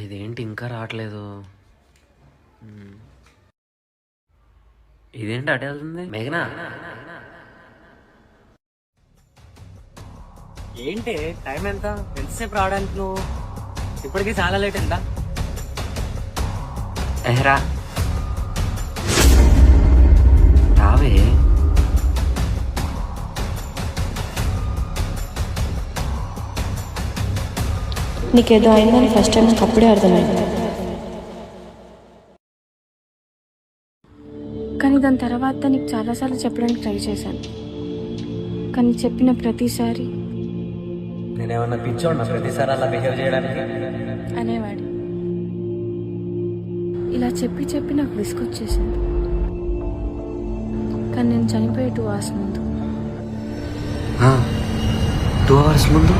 ఇదేంటి ఇంకా రావట్లేదు? ఇదేంటి అటే వెళ్తుంది? మేఘనా, ఏంటి టైం ఎంత? ఎంతసేపు రావడానికి నువ్వు? ఇప్పటికీ చాలా లేట్ ఎంత? ఎహరా రావే. నీకేదో అయిందని ఫస్ట్ టైం నాకు అప్పుడే అర్థమైంది. కానీ దాని తర్వాత నీకు చాలాసార్లు చెప్పడానికి ట్రై చేశాను, కానీ చెప్పిన ప్రతిసారి నేనేమన్నా పిచ్చోన్నా ప్రతిసారి అలా బిహేవ్ చేయడానికి? అనేవాడు. ఇలా చెప్పి చెప్పి నాకు విసుకొచ్చేసింది. కానీ నేను చనిపోయే 2 hours ముందు 2 hours ముందు